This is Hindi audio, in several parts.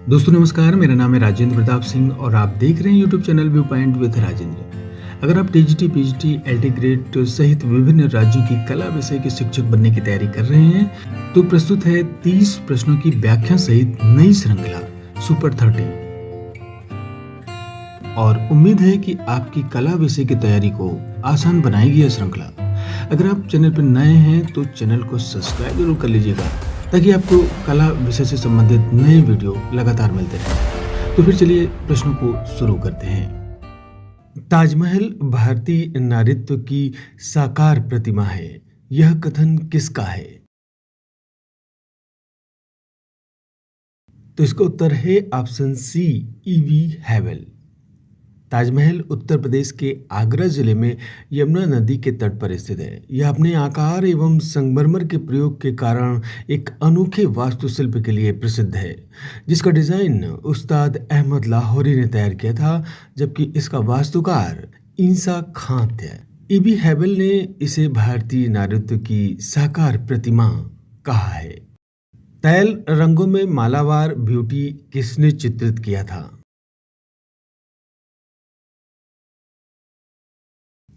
दोस्तों नमस्कार, मेरा नाम है राजेंद्र प्रताप सिंह और आप देख रहे हैं YouTube channel view point with Rajendra. अगर आप टीजीटी, पीजीटी, एलटी ग्रेड सहित विभिन्न राज्यों की कला विषय के शिक्षक बनने की तैयारी कर रहे हैं तो प्रस्तुत है 30 प्रश्नों की व्याख्या सहित नई श्रृंखला सुपर 30। और उम्मीद है कि आपकी कला विषय की तैयारी को आसान बनाएगी यह श्रृंखला। अगर आप चैनल पर नए हैं तो चैनल को सब्सक्राइब जरूर कर लीजिएगा ताकि आपको कला विषय से संबंधित नए वीडियो लगातार मिलते रहें। तो फिर चलिए प्रश्नों को शुरू करते हैं। ताजमहल भारतीय नारीत्व की साकार प्रतिमा है, यह कथन किसका है? तो इसका उत्तर है option C, E B Havell. Taj Mahal Uttar Pradesh के आगरा जिले में यमुना नदी के तट पर स्थित है। यह अपने आकार एवं संगमरमर के प्रयोग के कारण एक अनोखे वास्तुशिल्प के लिए प्रसिद्ध है, जिसका डिजाइन उस्ताद अहमद लाहौरी ने तैयार किया था, जबकि इसका वास्तुकार ईसा खां थे। ईबी हैबल ने इसे भारतीय नारीत्व की साकार प्रतिमा कहा है। तैल रंगों में मालाबार ब्यूटी किसने चित्रित किया था?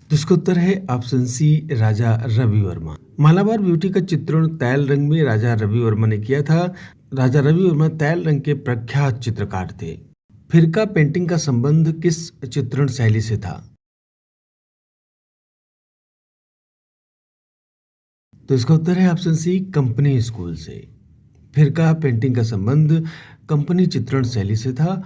तो इसका उत्तर है ऑप्शन सी, राजा रवि वर्मा। मालाबार ब्यूटी का चित्रण तैल रंग में राजा रवि वर्मा ने किया था। राजा रवि वर्मा तैल रंग के प्रख्यात चित्रकार थे। फिरका पेंटिंग का संबंध किस चित्रण शैली से था? तो इसका उत्तर है ऑप्शन सी, कंपनी स्कूल से। फिरका पेंटिंग का संबंध कंपनी चित्रण शैली से था।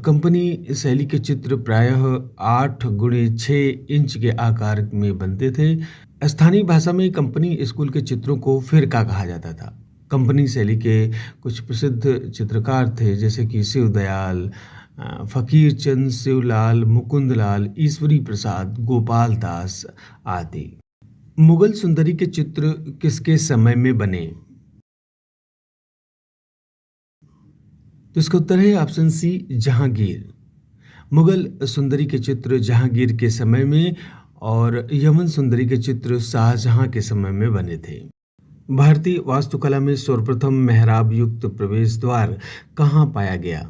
कंपनी शैली के चित्र प्रायः 8x6 इंच के आकार में बनते थे। स्थानीय भाषा में कंपनी स्कूल के चित्रों को फिरका कहा जाता था। कंपनी शैली के कुछ प्रसिद्ध चित्रकार थे जैसे कि शिवदयाल, फकीर चंद, शिवलाल, मुकुंदलाल, ईश्वरी प्रसाद, गोपाल दास आदि। मुगल सुंदरी के चित्र किसके समय में बने? तो इसका उत्तर है ऑप्शन सी, जहांगीर। मुगल सुंदरी के चित्र जहांगीर के समय में और यमन सुंदरी के चित्र शाहजहां के समय में बने थे। भारतीय वास्तुकला में सर्वप्रथम मेहराब युक्त प्रवेश द्वार कहाँ पाया गया?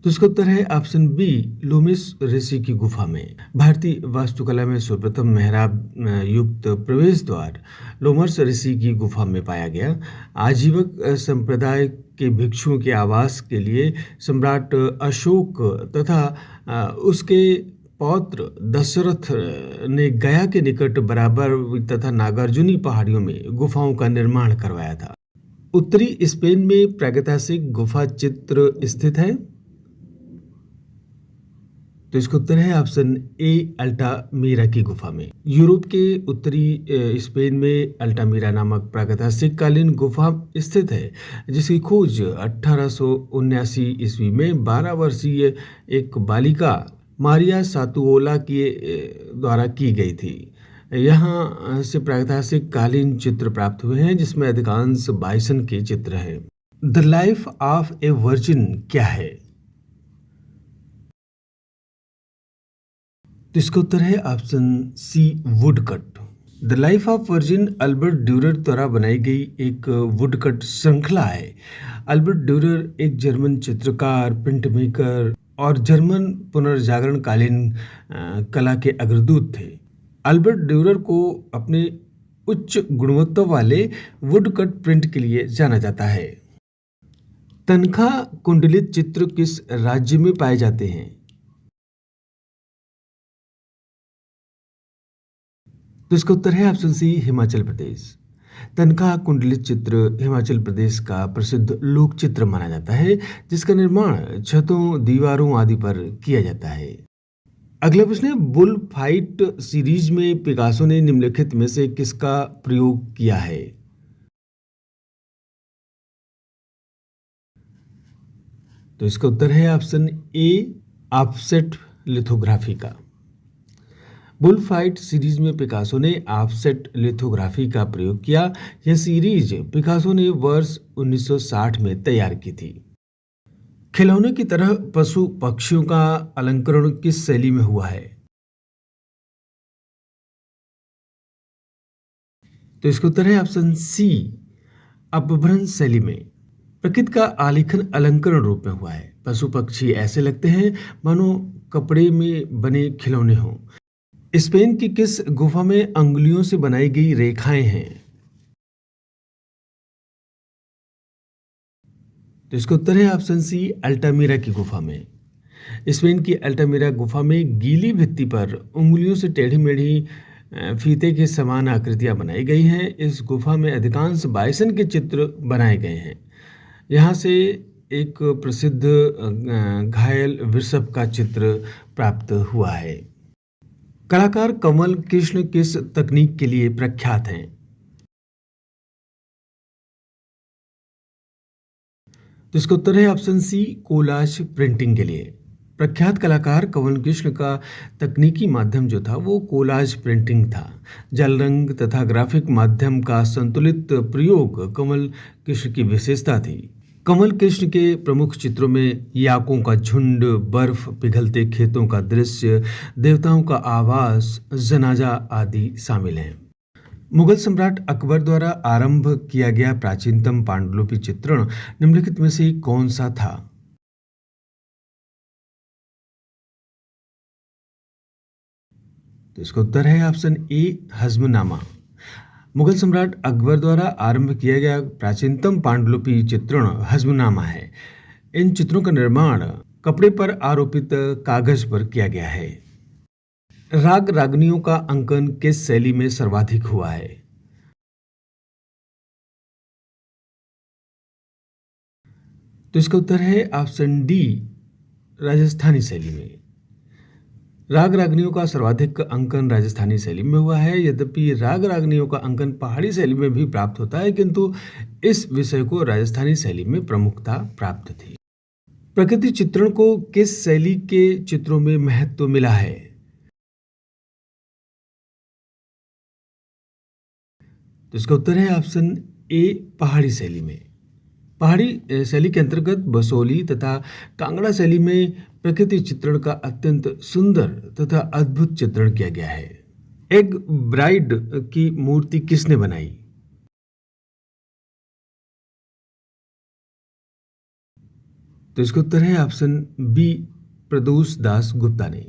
तो इसका उत्तर है ऑप्शन बी, लूमिस ऋषि की गुफा में। भारतीय वास्तुकला में सर्वप्रथम मेहराब युक्त प्रवेश द्वार लोमस ऋषि की गुफा में पाया गया। आजीवक संप्रदाय के भिक्षुओं के आवास के लिए सम्राट अशोक तथा उसके पौत्र दशरथ ने गया के निकट बराबर तथा नागार्जुनी पहाड़ियों में गुफाओं का निर्माण करवाया था। उत्तरी स्पेन में प्रागैतिहासिक गुफा चित्र स्थित है। तो इसका उत्तर है ऑप्शन ए, अल्टामीरा की गुफा में। यूरोप के उत्तरी स्पेन में अल्टामीरा नामक प्रागैतिहासिक कालीन गुफा स्थित है, जिसकी खोज 1879 ईस्वी में 12 वर्षीय एक बालिका मारिया सातुओला के द्वारा की गई थी। यहाँ से प्रागैतिहासिक कालीन चित्र प्राप्त हुए हैं, जिसमें अधिकांश बाइसन के चित्र हैं। The life of a virgin क्या है? तो इसका उत्तर है option C, woodcut. The life of virgin Albert Durer द्वारा बनाई गई एक वुडकट श्रृंखला है। अल्बर्ट ड्यूरर एक जर्मन चित्रकार, प्रिंट मेकर और जर्मन पुनर्जागरणकालीन कला के अग्रदूत थे। अल्बर्ट ड्यूरर को अपने उच्च गुणवत्ता वाले वुडकट प्रिंट के लिए जाना जाता है। तनखा कुंडलित चित्र किस राज्य में पाए जाते हैं? तो इसका उत्तर है ऑप्शन सी, हिमाचल प्रदेश। तनखा कुंडलित चित्र हिमाचल प्रदेश का प्रसिद्ध लोक चित्र माना जाता है, जिसका निर्माण छतों, दीवारों आदि पर किया जाता है। अगला प्रश्न है, बुल फाइट सीरीज में पिकासो ने निम्नलिखित में से किसका प्रयोग किया है? तो इसका उत्तर है ऑप्शन ए, ऑफसेट लिथोग्राफी का। बुल फाइट सीरीज में पिकासो ने ऑफसेट लिथोग्राफी का प्रयोग किया। यह सीरीज पिकासो ने वर्ष 1960 में तैयार की थी। खिलौने की तरह पशु पक्षियों का अलंकरण किस शैली में हुआ है? तो इसका उत्तर है ऑप्शन सी, अपभ्रंश शैली में। प्रकृति का आलेखन अलंकरण रूप में हुआ है। पशु पक्षी ऐसे लगते हैं मानो कपड़े में बने खिलौने हों। स्पेन की किस गुफा में अंगुलियों से बनाई गई रेखाएं हैं? तो इसका उत्तर है ऑप्शन सी, अल्टामिरा की गुफा में। स्पेन की अल्टामिरा गुफा में गीली भित्ति पर उंगलियों से टेढ़ी मेढ़ी फीते के समान आकृतियां बनाई गई हैं। इस गुफा में अधिकांश बाइसन के चित्र बनाए गए हैं। यहाँ से एक प्रसिद्ध घायल वृषभ का चित्र प्राप्त हुआ है। कलाकार कमल कृष्ण किस तकनीक के लिए प्रख्यात हैं? तो इसका उत्तर है ऑप्शन सी, कोलाज प्रिंटिंग के लिए। प्रख्यात कलाकार कमल कृष्ण का तकनीकी माध्यम जो था वो कोलाज प्रिंटिंग था। जल रंग तथा ग्राफिक माध्यम का संतुलित प्रयोग कमल कृष्ण की विशेषता थी। कमल कृष्ण के प्रमुख चित्रों में याकों का झुंड, बर्फ पिघलते खेतों का दृश्य, देवताओं का आवास, जनाजा आदि शामिल हैं। मुगल सम्राट अकबर द्वारा आरंभ किया गया प्राचीनतम पांडुलिपि चित्रण निम्नलिखित में से कौन सा था? तो इसका उत्तर है ऑप्शन ए, हज़्मनामा। मुगल सम्राट अकबर द्वारा आरंभ किया गया प्राचीनतम पांडुलिपि चित्रण हज़्मनामा है। इन चित्रों का निर्माण कपड़े पर आरोपित कागज पर किया गया है। राग रागनियों का अंकन किस शैली में सर्वाधिक हुआ है? तो इसका उत्तर है ऑप्शन डी, राजस्थानी शैली में। राग रागनियों का सर्वाधिक अंकन राजस्थानी शैली में हुआ है। यद्यपि राग रागनियों का अंकन पहाड़ी शैली में भी प्राप्त होता है, किंतु इस विषय को राजस्थानी शैली में प्रमुखता प्राप्त थी। प्रकृति चित्रण को किस शैली के चित्रों में महत्व मिला है? तो इसका उत्तर है ऑप्शन ए, पहाड़ी शैली में। पहाड़ी शैली के अंतर्गत बसोली तथा कांगड़ा शैली में प्रकृति चित्रण का अत्यंत सुंदर तथा अद्भुत चित्रण किया गया है। एक ब्राइड की मूर्ति किसने बनाई? तो इसका उत्तर है ऑप्शन बी, प्रदोष दास गुप्ता ने।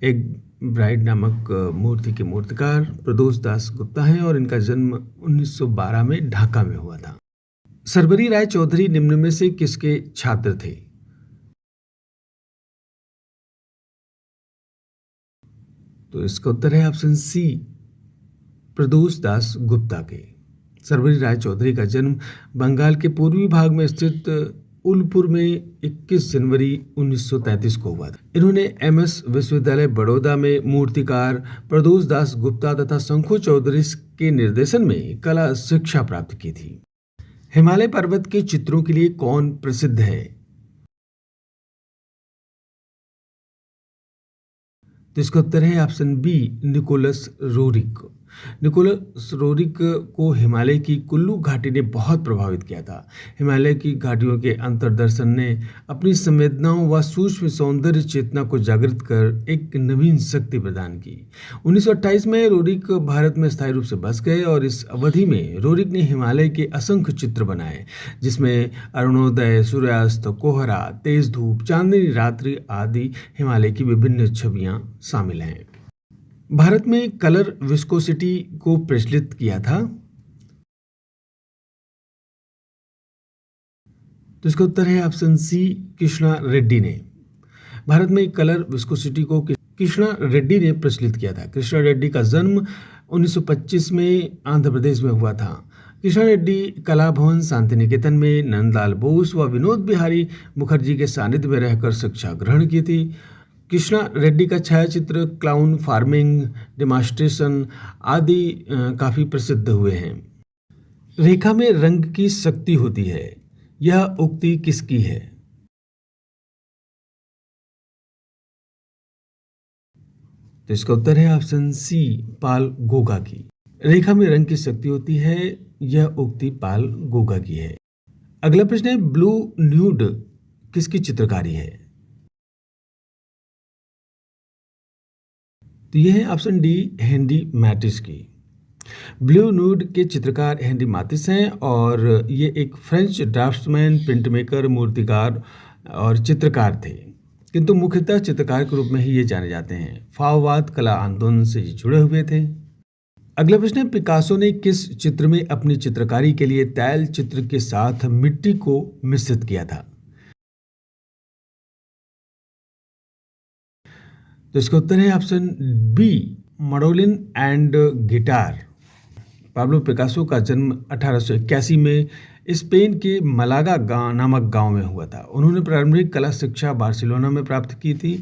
एक ब्राइड नामक मूर्ति के मूर्तिकार प्रदोष दास गुप्ता हैं और इनका जन्म 1912 में ढाका में हुआ था। सर्वरी राय चौधरी निम्न में से किसके छात्र थे? तो इसका उत्तर है ऑप्शन सी, प्रदोष दास गुप्ता के। सर्वरी राय चौधरी का जन्म बंगाल के पूर्वी भाग में स्थित उलपुर में 21 जनवरी 1933 को हुआ था। इन्होंने एमएस विश्वविद्यालय बड़ौदा में मूर्तिकार प्रदोष दास गुप्ता तथा शंखु चौधरी के निर्देशन में कला शिक्षा प्राप्त की थी। हिमालय पर्वत के चित्रों के लिए कौन प्रसिद्ध है? तो इसका उत्तर है option B, Nicholas Roerich. Nicholas Roerich को हिमालय की कुल्लू घाटी ने बहुत प्रभावित किया था। हिमालय की घाटियों के अंतर्दर्शन ने अपनी संवेदनाओं व सूक्ष्म सौंदर्य चेतना को जागृत कर एक नवीन शक्ति प्रदान की। 1928 में रोरिक भारत में स्थायी रूप से बस गए और इस अवधि में रोरिक ने हिमालय के असंख्य चित्र बनाए, जिसमें अरुणोदय, सूर्यास्त, कोहरा, तेज धूप, चांदनी रात्रि आदि हिमालय की विभिन्न छवियां शामिल हैं। भारत में कलर विस्कोसिटी को प्रचलित किया था। तो इसका उत्तर है ऑप्शन सी, कृष्णा रेड्डी ने। भारत में कलर विस्कोसिटी को कृष्णा रेड्डी ने प्रचलित किया था। कृष्णा रेड्डी का जन्म 1925 में आंध्र प्रदेश में हुआ था। कृष्णा रेड्डी कला भवन शांति निकेतन में नंदलाल बोस व विनोद बिहारी मुखर्जी के सानिध्य में रहकर शिक्षा ग्रहण की थी। कृष्णा रेड्डी का छायाचित्र, क्लाउन फार्मिंग डेमोन्स्ट्रेशन आदि काफी प्रसिद्ध हुए हैं। रेखा में रंग की शक्ति होती है, यह उक्ति किसकी है? तो इसका उत्तर है ऑप्शन सी, पाल गोगा की। रेखा में रंग की शक्ति होती है, यह उक्ति पाल गोगा की है। अगला प्रश्न है, ब्लू न्यूड किसकी चित्रकारी है? तो यह है ऑप्शन डी, हेनरी मैटिस की। ब्लू नूड के चित्रकार हेनरी मातिस हैं और ये एक फ्रेंच ड्राफ्ट्समैन, प्रिंट मेकर, मूर्तिकार और चित्रकार थे, किंतु मुख्यतः चित्रकार के रूप में ही ये जाने जाते हैं। फाववाद कला आंदोलन से ये जुड़े हुए थे। अगला प्रश्न है, पिकासो ने किस चित्र में अपनी चित्रकारी के लिए तैल चित्र के साथ मिट्टी को मिश्रित किया था? तो इसका उत्तर है option B, mandolin and guitar. Pablo Picasso का जन्म 1881 में स्पेन के मलागा नामक गांव में हुआ था। उन्होंने प्रारंभिक कला शिक्षा बार्सिलोना में प्राप्त की थी।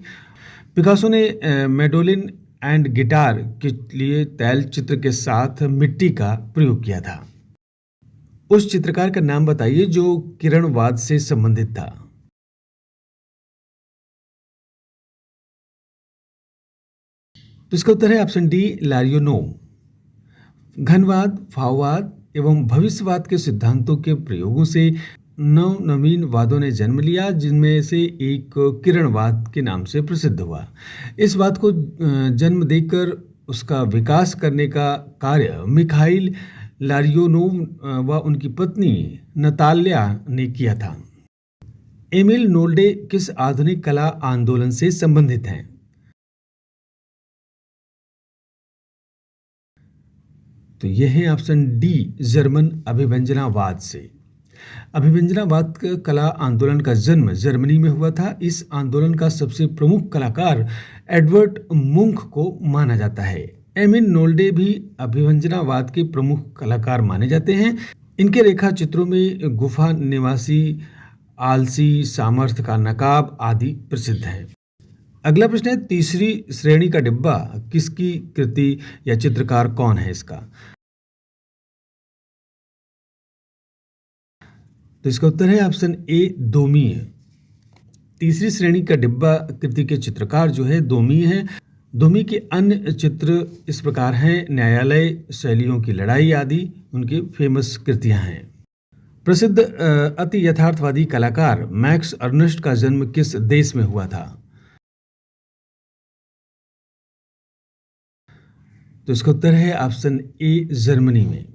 पिकासो ने मेडोलिन एंड गिटार के लिए तैल चित्र के साथ मिट्टी का प्रयोग किया था। उस चित्रकार का नाम बताइए जो किरणवाद से संबंधित था। तो इसका उत्तर है ऑप्शन डी, लारियोनो। घनवाद, फाववाद एवं भविष्यवाद के सिद्धांतों के प्रयोगों से नवीन वादों ने जन्म लिया, जिनमें से एक किरणवाद के नाम से प्रसिद्ध हुआ। इस वाद को जन्म देकर उसका विकास करने का कार्य मिखाइल लारियोनोव व उनकी पत्नी नताल्या ने किया था। एमिल नोल्डे किस आधुनिक कला आंदोलन से संबंधित हैं? तो यह है ऑप्शन डी, जर्मन अभिव्यंजनावाद से। अभिव्यंजनावाद कला आंदोलन का जन्म जर्मनी में हुआ था। इस आंदोलन का सबसे प्रमुख कलाकार एडवर्ड मुंक को माना जाता है। एमिल नोल्डे भी अभिव्यंजनावाद के प्रमुख कलाकार माने जाते हैं। इनके रेखा चित्रों में गुफा निवासी, आलसी, सामर्थ्य का नकाब आदि प्रसिद्ध हैं। अगला प्रश्न है, तीसरी श्रेणी का डिब्बा किसकी कृति या चित्रकार कौन है इसका? तो इसका उत्तर है ऑप्शन ए, दोमी है। तीसरी श्रेणी का डिब्बा कृति के चित्रकार जो है दोमी है। दोमी के अन्य चित्र इस प्रकार हैं, न्यायालय, शैलियों की लड़ाई आदि उनकी फेमस कृतियां हैं। प्रसिद्ध अति यथार्थवादी कलाकार मैक्स अर्नस्ट का जन्म किस देश में हुआ था? तो इसका उत्तर है ऑप्शन ए, जर्मनी में।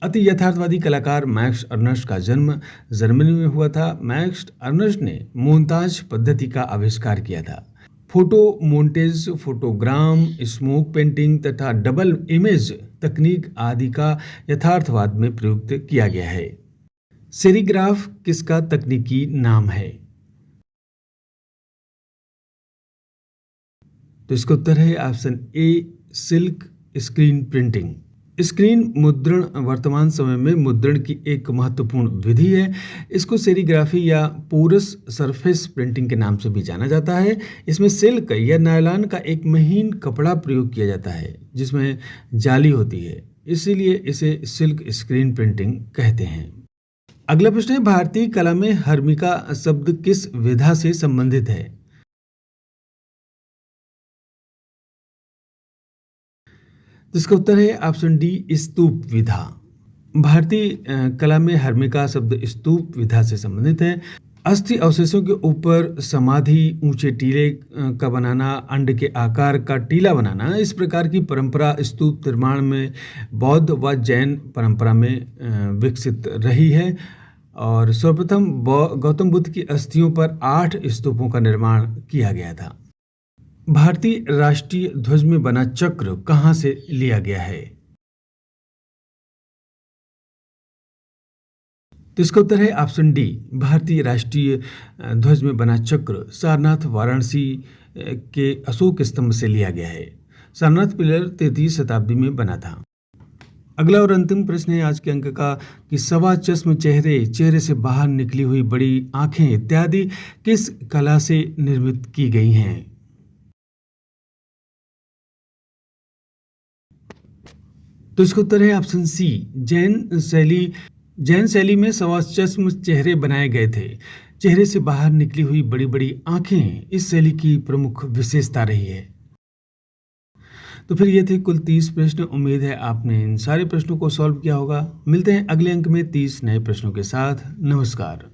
अति यथार्थवादी कलाकार मैक्स अर्नस्ट का जन्म जर्मनी में हुआ था। मैक्स अर्नस्ट ने मोन्ताज पद्धति का आविष्कार किया था। फोटो मोन्टेज, फोटोग्राम, स्मोक पेंटिंग तथा डबल इमेज तकनीक आदि का यथार्थवाद में प्रयुक्त किया गया है। सेरीग्राफ किसका तकनीकी नाम है? तो इसका उत्तर है option A, silk screen printing. Screen मुद्रण वर्तमान समय में मुद्रण की एक महत्वपूर्ण विधि है। इसको सेरीग्राफी या पोरस सरफेस प्रिंटिंग के नाम से भी जाना जाता है। इसमें सिल्क या नायलॉन का एक महीन कपड़ा प्रयोग किया जाता है जिसमें जाली होती है, इसीलिए इसे सिल्क स्क्रीन प्रिंटिंग कहते हैं। अगला प्रश्न है, भारतीय कला में हर्मिका शब्द किस विधा से संबंधित है? इसका उत्तर है ऑप्शन डी, स्तूप विधा। भारतीय कला में हर्मिका शब्द स्तूप विधा से संबंधित है। अस्थि अवशेषों के ऊपर समाधि, ऊंचे टीले का बनाना, अंड के आकार का टीला बनाना, इस प्रकार की परंपरा स्तूप निर्माण में बौद्ध व जैन परंपरा में विकसित रही है। और सर्वप्रथम गौतम बुद्ध की अस्थियों पर 8 स्तूपों का निर्माण किया गया था। भारतीय राष्ट्रीय ध्वज में बना चक्र कहाँ से लिया गया है? तो इसका उत्तर है ऑप्शन डी, भारतीय राष्ट्रीय ध्वज में बना चक्र सारनाथ वाराणसी के अशोक स्तंभ से लिया गया है। सारनाथ पिलर 33वीं शताब्दी में बना था। अगला और अंतिम प्रश्न है आज के अंक का कि सवा चश्म चेहरे, चेहरे से बाहर निकली हुई बड़ी आंखें इत्यादि किस कला से निर्मित की गई हैं? तो इसका उत्तर है ऑप्शन सी, जैन शैली। जैन शैली में सवाचस्म चेहरे बनाए गए थे। चेहरे से बाहर निकली हुई बड़ी बड़ी आंखें इस शैली की प्रमुख विशेषता रही है। तो फिर ये थे कुल 30 प्रश्न। उम्मीद है आपने इन सारे प्रश्नों को सॉल्व किया होगा। मिलते हैं अगले अंक में 30 नए प्रश्नों के साथ। नमस्कार।